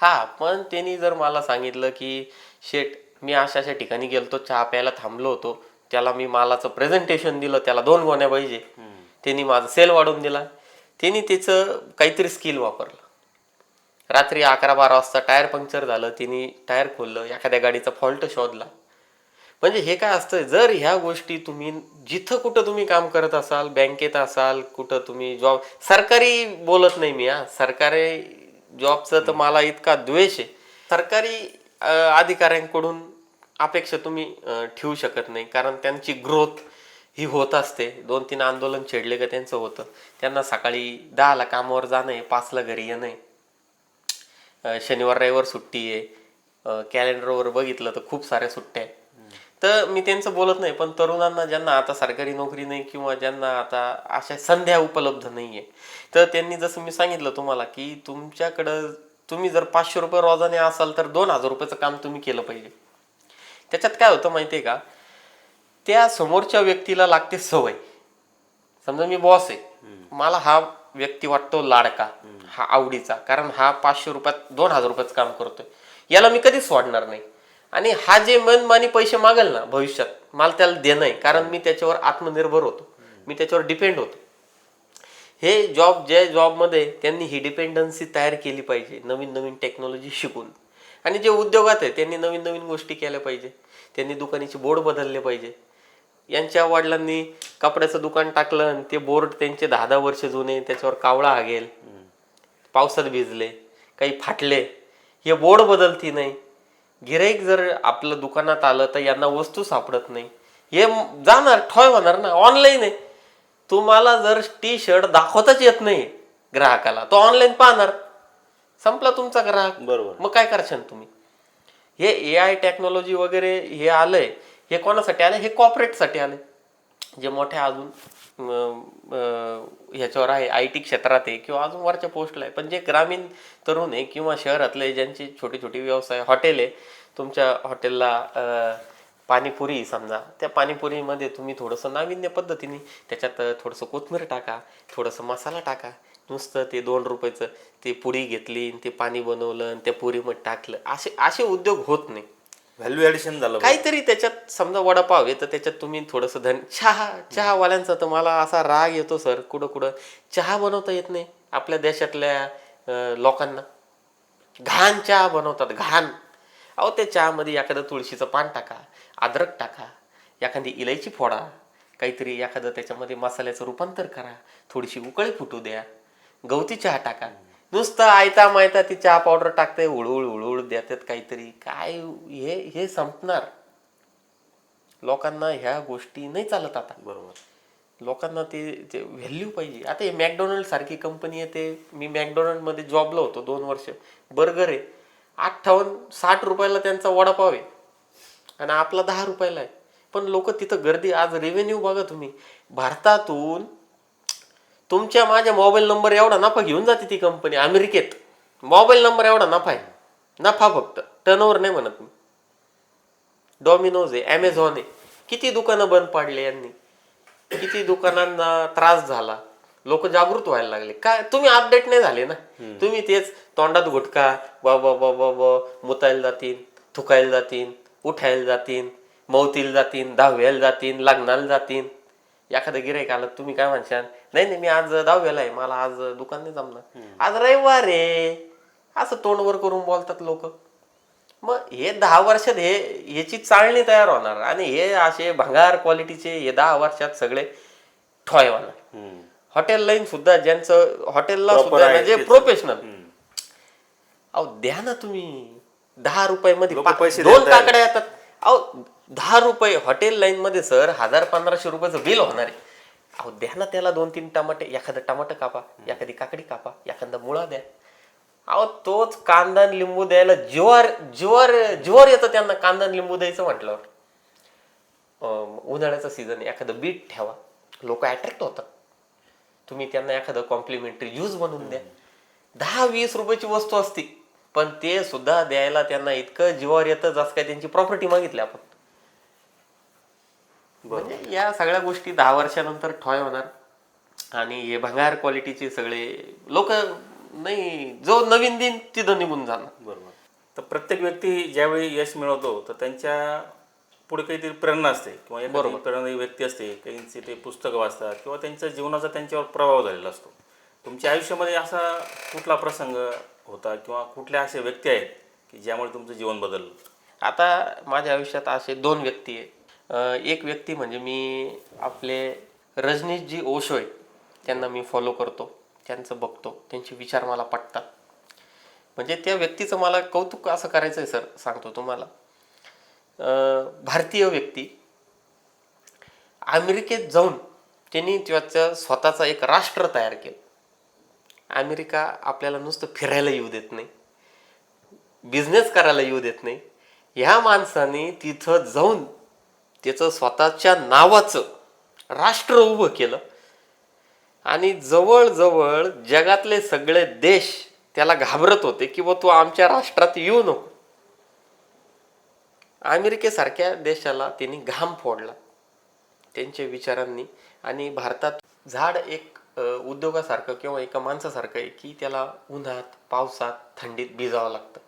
A: हा, पण त्यांनी जर मला सांगितलं की शेट, मी अशा अशा ठिकाणी गेलतो, चहा प्यायला थांबलो होतो, त्याला मी मालाचं प्रेझेंटेशन दिलं, त्याला 2 गोण्या पाहिजे, त्यांनी माझा सेल वाढवून दिला, त्यांनी त्याचं काहीतरी स्किल वापरलं. रात्री 11-12 वाजता टायर पंक्चर झालं, तिने टायर खोललं, एखाद्या गाडीचा फॉल्ट शोधला. म्हणजे हे काय असतं, जर ह्या गोष्टी तुम्ही जिथं कुठं तुम्ही काम करत असाल, बँकेत असाल, कुठं तुम्ही जॉब, सरकारी बोलत नाही मी, सरकारी जॉबचं तर मला इतका द्वेष आहे. सरकारी अधिकाऱ्यांकडून अपेक्षा तुम्ही ठेवू शकत नाही, कारण त्यांची ग्रोथ ही होत असते. 2-3 आंदोलन छेडले का त्यांचं होतं. त्यांना सकाळी 10ला कामावर जाणं आहे, 5ला घरी येणं आहे. शनिवार रविवार सुट्टी आहे. कॅलेंडरवर बघितलं तर खूप साऱ्या सुट्ट्या आहेत. तर मी त्यांचं बोलत नाही, पण तरुणांना ज्यांना आता सरकारी नोकरी नाही किंवा ज्यांना आता अशा संध्या उपलब्ध नाही आहे, तर त्यांनी जसं मी सांगितलं तुम्हाला की तुमच्याकडं तुम्ही जर 500 रुपये रोजाने असाल तर 2,000 रुपयाचं काम तुम्ही केलं पाहिजे. त्याच्यात काय होतं माहिती आहे का, त्या समोरच्या व्यक्तीला लागते सवय. समजा मी बॉस आहे, मला हा व्यक्ती वाटतो लाडका, हा आवडीचा, कारण हा 500 रुपयात 2,000 रुपयाचं काम करतोय, याला मी कधीच सोडणार नाही. आणि हा जे मनमानी पैसे मागेल ना भविष्यात, मला त्याला देणं आहे, कारण मी त्याच्यावर आत्मनिर्भर होतो, मी त्याच्यावर डिपेंड होतो. हे ज्या जॉबमध्ये त्यांनी ही डिपेंडन्सी तयार केली पाहिजे, नवीन नवीन टेक्नॉलॉजी शिकून. आणि जे उद्योगात आहे त्यांनी नवीन नवीन गोष्टी केल्या पाहिजे. त्यांनी दुकानाचे बोर्ड बदलले पाहिजे. यांच्या वडिलांनी कपड्याचं दुकान टाकलं आणि ते बोर्ड त्यांचे 10-10 वर्ष जुने, त्याच्यावर कावळा हागेल, पावसात भिजले, काही फाटले, हे बोर्ड बदलती नाही. गिराईक जर आपलं दुकानात आलं तर यांना वस्तू सापडत नाही, हे जाणार ठॉय होणार ना. ऑनलाईन आहे, तुम्हाला जर टी शर्ट दाखवताच येत नाही ग्राहकाला, तो ऑनलाईन पाहणार, संपला तुमचा ग्राहक.
B: बरोबर.
A: मग काय करशाल तुम्ही? हे AI टेक्नॉलॉजी वगैरे हे आलंय, हे कोणासाठी आलंय? हे कॉर्पोरेटसाठी आलंय, जे मोठ्या अजून ह्याच्यावर आहे, IT क्षेत्रात आहे किंवा अजून वरच्या पोस्टला आहे. पण जे ग्रामीण तरुण आहे किंवा शहरातले ज्यांची छोटी छोटी व्यवसाय, हॉटेल आहे, तुमच्या हॉटेलला पाणीपुरी समजा, त्या पाणीपुरीमध्ये तुम्ही थोडंसं नाविन्य पद्धतीने त्याच्यात थोडंसं कोथिंबीर टाका, थोडंसं मसाला टाका. नुसतं ते 2 रुपयाचं ते पुरी घेतली, ते पाणी बनवलं आणि त्या पुरीमध्ये टाकलं, असे उद्योग होत नाही.
B: व्हॅल्यू ॲडिशन झालं
A: काहीतरी त्याच्यात. समजा वडापाव आहे तर त्याच्यात तुम्ही थोडंसं चहावाल्यांचा तर मला असा राग येतो सर, कुठं चहा बनवता येत नाही आपल्या देशातल्या लोकांना. घाण चहा बनवतात, घाण. अहो, त्या चहामध्ये एखादं तुळशीचं पान टाका, अद्रक टाका, एखादी इलायची फोडा, काहीतरी एखादं त्याच्यामध्ये मसाल्याचं रूपांतर करा, थोडीशी उकळी फुटू द्या, गवती चहा टाका. नुसतं आयता मायता ती चहा पावडर टाकते, उळूळ देतात काहीतरी. काय हे संपणार? लोकांना ह्या गोष्टी नाही चालत आता.
B: बरोबर.
A: लोकांना ते व्हॅल्यू पाहिजे. आता हे मॅकडोनल्ड सारखी कंपनी आहे, ते मी मॅकडोनल्डमध्ये जॉबला होतो 2 वर्ष. बर्गर आहे 58-60 रुपयाला त्यांचा वडापाव आहे, आणि आपला 10 रुपयाला आहे. पण लोक तिथं गर्दी, आज रेव्हेन्यू बघा तुम्ही, भारतातून तुमच्या माझ्या मोबाईल नंबर एवढा नफा घेऊन जाते ती कंपनी अमेरिकेत. मोबाईल नंबर एवढा नफा आहे, नफा फक्त, टर्नओव्हर नाही म्हणत मी. डॉमिनोज आहे, ॲमेझॉन आहे, किती दुकानं बंद पाडले यांनी, किती दुकानांना त्रास झाला, लोक जागृत व्हायला लागले. काय तुम्ही अपडेट नाही झाले ना. तुम्ही तेच तोंडात गुटखा, ब ब ब ब ब मुतायला जातील, थुकायला जातील, उठायला जातील, मौतीला जातील, दहाव्याला जातील, लग्नाला जातील. एखादं गिऱ्हाईक आलं तुम्ही काय म्हणशाल, नाही नाही मी आज 10व्याला आहे, मला आज दुकान नाही जमणार, आज रविवार आहे, असं तोंडवर करून बोलतात लोक. मग हे 10 वर्षात ह्याची चाळणी तयार होणार आणि हे असे भंगार क्वालिटीचे हे 10 वर्षात सगळे ठॉय होणार. हॉटेल लाईन सुद्धा, ज्यांचं हॉटेलला सुद्धा म्हणजे प्रोफेशनल, अहो द्या ना तुम्ही 10 रुपयामध्ये दोन काकड्या येतात. अहो 10 रुपये हॉटेल लाईन मध्ये सर 1000-1500 रुपयाचं बिल होणार आहे. अहो द्या ना त्याला 2-3 टमाटे, एखादं टमाटर कापा, एखादी काकडी कापा, एखादा मुळा द्या. अहो तोच कांदा लिंबू द्यायला जीवार जीवार जीवार येतं त्यांना. कांदा लिंबू द्यायचं म्हटल्यावर उन्हाळ्याचा सीझन, एखादं बीट ठेवा, लोक अट्रॅक्ट होतात. तुम्ही त्यांना एखादं कॉम्प्लिमेंटरी ज्यूस बनवून द्या. 10-20 रुपयाची वस्तू असते, पण ते सुद्धा द्यायला त्यांना इतकं जीवावर येतं जसं काय त्यांची प्रॉपर्टी मागितली आपण. म्हणजे या सगळ्या गोष्टी 10 वर्षानंतर ठॉय होणार आणि हे भंगार क्वालिटीचे सगळे लोक नाही, जो नवीन दिन तिथं निघून जाणार.
B: बरोबर. तर प्रत्येक व्यक्ती ज्यावेळी यश मिळवतो तर त्यांच्या पुढे काहीतरी प्रेरणा असते किंवा एखादी प्रेरणादायी व्यक्ती असते, काहींचे ते पुस्तकं वाचतात किंवा त्यांच्या जीवनाचा त्यांच्यावर प्रभाव झालेला असतो. तुमच्या आयुष्यामध्ये असा कुठला प्रसंग होता किंवा कुठल्या अशा व्यक्ती आहेत की ज्यामुळे तुमचं जीवन बदललं?
A: आता माझ्या आयुष्यात असे 2 व्यक्ती आहेत. एक व्यक्ती म्हणजे मी आपले रजनीशजी ओशोय, त्यांना मी फॉलो करतो, त्यांचं बघतो, त्यांचे विचार मला पटतात. म्हणजे त्या व्यक्तीचं मला कौतुक असं करायचं आहे सर, सांगतो तुम्हाला. भारतीय व्यक्ती अमेरिकेत जाऊन त्यांनी त्याचं स्वतःचा एक राष्ट्र तयार केलं. अमेरिका आपल्याला नुसतं फिरायला येऊ देत नाही, बिझनेस करायला येऊ देत नाही. ह्या माणसाने तिथं जाऊन त्याचं स्वतःच्या नावाचं राष्ट्र उभं केलं आणि जवळजवळ जगातले सगळे देश त्याला घाबरत होते की तू आमच्या राष्ट्रात येऊ नको. अमेरिकेसारख्या देशाला त्यांनी घाम फोडला त्यांच्या विचारांनी. आणि भारतात झाड एक उद्योगासारखं किंवा एका माणसासारखं आहे की त्याला उन्हात पावसात थंडीत भिजावं लागतं.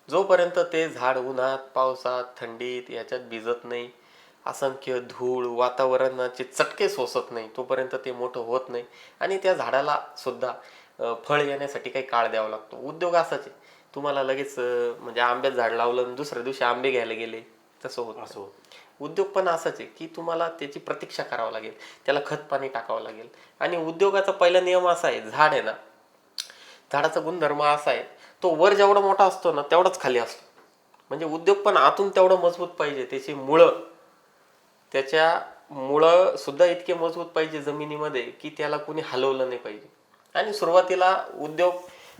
A: जोपर्यंत ते झाड उन्हात पावसात थंडीत याच्यात भिजत नाही, असंख्य धूळ वातावरणाचे चटके सोसत नाही, तोपर्यंत ते मोठं होत नाही. आणि त्या झाडाला सुद्धा फळ येण्यासाठी काही काळ द्यावा लागतो. उद्योग असाच आहे, तुम्हाला लगेच म्हणजे आंब्याचं झाड लावलं आणि दुसऱ्या दिवशी आंबे घ्यायला गेले तसं होत. उद्योग पण असाच आहे की तुम्हाला त्याची प्रतीक्षा करावं लागेल, त्याला खत पाणी टाकावं लागेल. आणि उद्योगाचा पहिला नियम असा आहे, झाड आहे ना, झाडाचा गुणधर्म असा आहे, तो वर जेवढा मोठा असतो ना तेवढाच खाली असतो. म्हणजे उद्योग पण आतून तेवढं मजबूत पाहिजे, त्याची मुळं, त्याच्या मुळं सुद्धा इतके मजबूत पाहिजे जमिनीमध्ये की त्याला कोणी हलवलं नाही पाहिजे. आणि सुरुवातीला उद्योग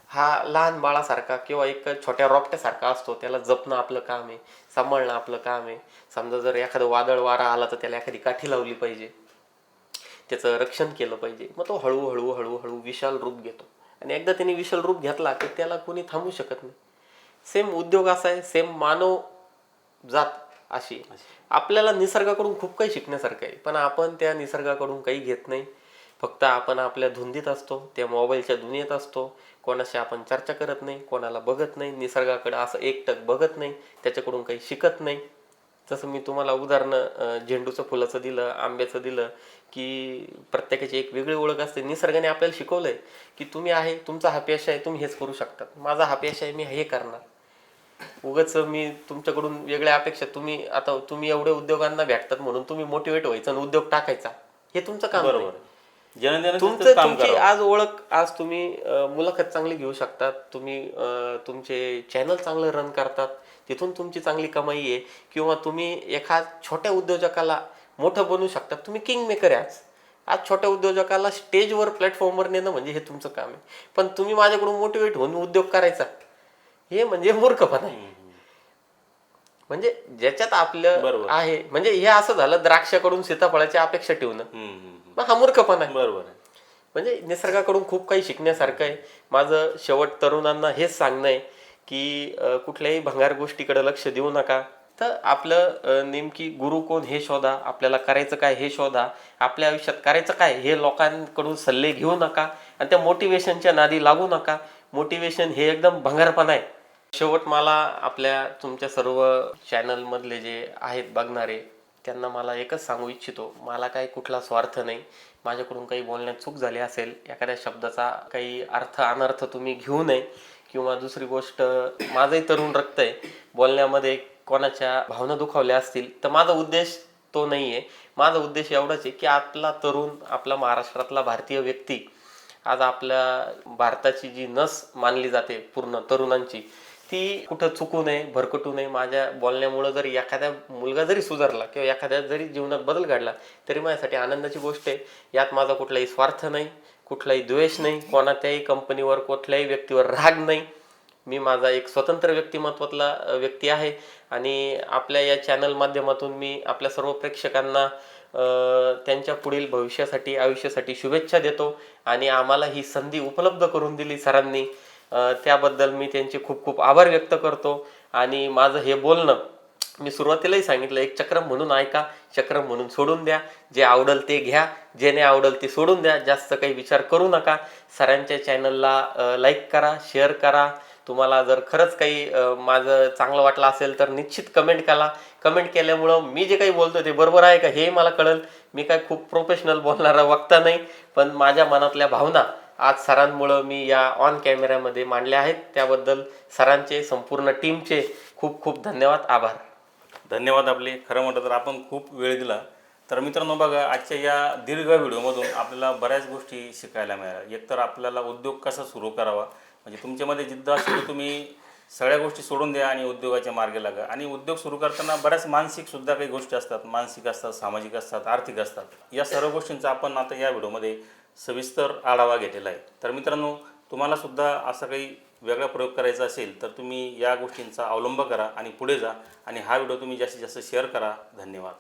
A: हा लहान बाळासारखा किंवा एक छोट्या रोपट्यासारखा असतो, त्याला जपणं आपलं काम आहे, सांभाळणं आपलं काम आहे. समजा जर एखादं वादळ वारा आला तर त्याला एखादी काठी लावली पाहिजे, त्याचं रक्षण केलं पाहिजे. मग तो हळूहळू हळूहळू विशाल रूप घेतो आणि एकदा त्याने विशाल रूप घेतला की त्याला कोणी थांबवू शकत नाही. सेम उद्योग असा आहे, सेम मानव जात अशी. आपल्याला निसर्गाकडून खूप काही शिकण्यासारखं आहे, पण आपण त्या निसर्गाकडून काही घेत नाही. फक्त आपण आपल्या धुंदीत असतो, त्या मोबाईलच्या दुनियेत असतो, कोणाशी आपण चर्चा करत नाही, कोणाला बघत नाही, निसर्गाकडे असं एकटक बघत नाही, त्याच्याकडून काही शिकत नाही. जसं मी तुम्हाला उदाहरणं झेंडूचं फुलाचं दिलं, आंब्याचं दिलं की प्रत्येकाची एक वेगळी ओळख असते. निसर्गाने आपल्याला शिकवलंय की तुम्ही आहे, तुमचा हा पेशा आहे, तुम्ही हेच करू शकता. माझा हा पेशा आहे, मी हे करणार. उगाच मी तुमच्याकडून वेगळ्या अपेक्षा, तुम्ही एवढे उद्योगांना भेटतात म्हणून तुम्ही मोटिवेट व्हायचं आणि उद्योग टाकायचा, हे तुमचं काम
B: बरोबर.
A: तुमची आज ओळख, आज तुम्ही मुलाखत चांगली घेऊ शकतात, तुम्ही तुमचे चॅनल चांगलं रन करतात, तिथून तुमची चांगली कमाई आहे. किंवा तुम्ही एखाद छोट्या उद्योजकाला मोठं बनवू शकतात. तुम्ही किंग मेकर आहे आज छोट्या उद्योजकाला स्टेजवर प्लॅटफॉर्मवर नेणं म्हणजे हे तुमचं काम आहे. पण तुम्ही माझ्याकडून मोटिवेट होऊन उद्योग करायचा, हे म्हणजे मूर्खपणा आहे. म्हणजे ज्याच्यात आपलं
B: बरोबर.
A: आहे, म्हणजे हे असं झालं द्राक्षाकडून सीताफळाची अपेक्षा ठेवणं,
B: हम्म, हम्म, हम्म.
A: मग हा मूर्खपणा आहे.
B: बरोबर आहे.
A: म्हणजे निसर्गाकडून खूप काही शिकण्यासारखं आहे. माझं शेवट तरुणांना हेच सांगणं आहे की कुठल्याही भंगार गोष्टीकडे लक्ष देऊ नका. तर आपलं नेमकी गुरु कोण हे शोधा, आपल्याला करायचं काय हे शोधा, आपल्या आयुष्यात करायचं काय हे लोकांकडून सल्ले घेऊ नका आणि त्या मोटिवेशनच्या नादी लागू नका. मोटिवेशन हे एकदम भंगारपणा आहे. शेवट मला आपल्या तुमच्या सर्व चॅनलमधले जे आहेत बघणारे त्यांना मला एकच सांगू इच्छितो, मला काही कुठला स्वार्थ नाही. माझ्याकडून काही बोलण्यात चूक झाली असेल, एखाद्या शब्दाचा काही अर्थ अनर्थ तुम्ही घेऊ नये. किंवा दुसरी गोष्ट, माझंही तरुण रक्त आहे, बोलण्यामध्ये कोणाच्या भावना दुखावल्या असतील तर माझा उद्देश तो नाही आहे. माझा उद्देश एवढाच आहे की आपला तरुण, आपला महाराष्ट्रातला भारतीय व्यक्ती आज आपल्या भारताची जी नस मानली जाते पूर्ण तरुणांची, ती कुठं चुकू नये, भरकटू नये. माझ्या बोलण्यामुळं जरी एखाद्या मुलगा जरी सुधारला किंवा एखाद्या जरी जीवनात बदल घडला तरी माझ्यासाठी आनंदाची गोष्ट आहे. यात माझा कुठलाही स्वार्थ नाही, कुठलाही द्वेष नाही, कोणाच्याही कंपनीवर, कुठल्याही व्यक्तीवर राग नाही. मी माझा एक स्वतंत्र व्यक्तिमत्वातला व्यक्ती आहे आणि आपल्या या चॅनल माध्यमातून मी आपल्या सर्व प्रेक्षकांना त्यांच्या पुढील भविष्यासाठी, आयुष्यासाठी शुभेच्छा देतो. आणि आम्हाला ही संधी उपलब्ध करून दिली सरांनी, त्याबद्दल मी त्यांचे खूप खूप आभार व्यक्त करतो. आणि माझं हे बोलणं मी सुरुवातीलाही सांगितलं, एक चक्रम म्हणून ऐका, चक्रम म्हणून सोडून द्या. जे आवडल ते घ्या, जे नाही आवडल ते सोडून द्या. जास्त काही विचार करू नका. सरांच्या चॅनलला लाईक करा, शेअर करा. तुम्हाला जर खरंच काही माझं चांगलं वाटलं असेल तर निश्चित कमेंट करा. कमेंट केल्यामुळं मी जे काही बोलतो ते बरोबर आहे का हे मला कळेल. मी काय खूप प्रोफेशनल बोलणारा वक्ता नाही, पण माझ्या मनातल्या भावना आज सरांमुळं मी या ऑन कॅमेऱ्यामध्ये मांडल्या आहेत. त्याबद्दल सरांचे, संपूर्ण टीमचे खूप खूप धन्यवाद, आभार.
B: धन्यवाद आपले. खरं म्हटलं तर आपण खूप वेळ दिला. तर मित्रांनो बघा, आजच्या या दीर्घ व्हिडिओमधून आपल्याला बऱ्याच गोष्टी शिकायला मिळाल्या. एकतर आपल्याला उद्योग कसा सुरू करावा, म्हणजे तुमच्यामध्ये जिद्द असेल तर तुम्ही सगळ्या गोष्टी सोडून द्या आणि उद्योगाच्या मार्गे लागा. आणि उद्योग सुरू करताना बऱ्याच मानसिकसुद्धा काही गोष्टी असतात, मानसिक असतात, सामाजिक असतात, आर्थिक असतात. या सर्व गोष्टींचा आपण आता या व्हिडिओमध्ये सविस्तर आढावा घेतलेला आहे. तर मित्रांनो, तुम्हालासुद्धा असा काही वेगळा प्रयोग करायचा असेल तर तुम्ही या गोष्टींचा अवलंब करा आणि पुढे जा. आणि हा व्हिडिओ तुम्ही जास्तीत जास्त शेअर करा. धन्यवाद.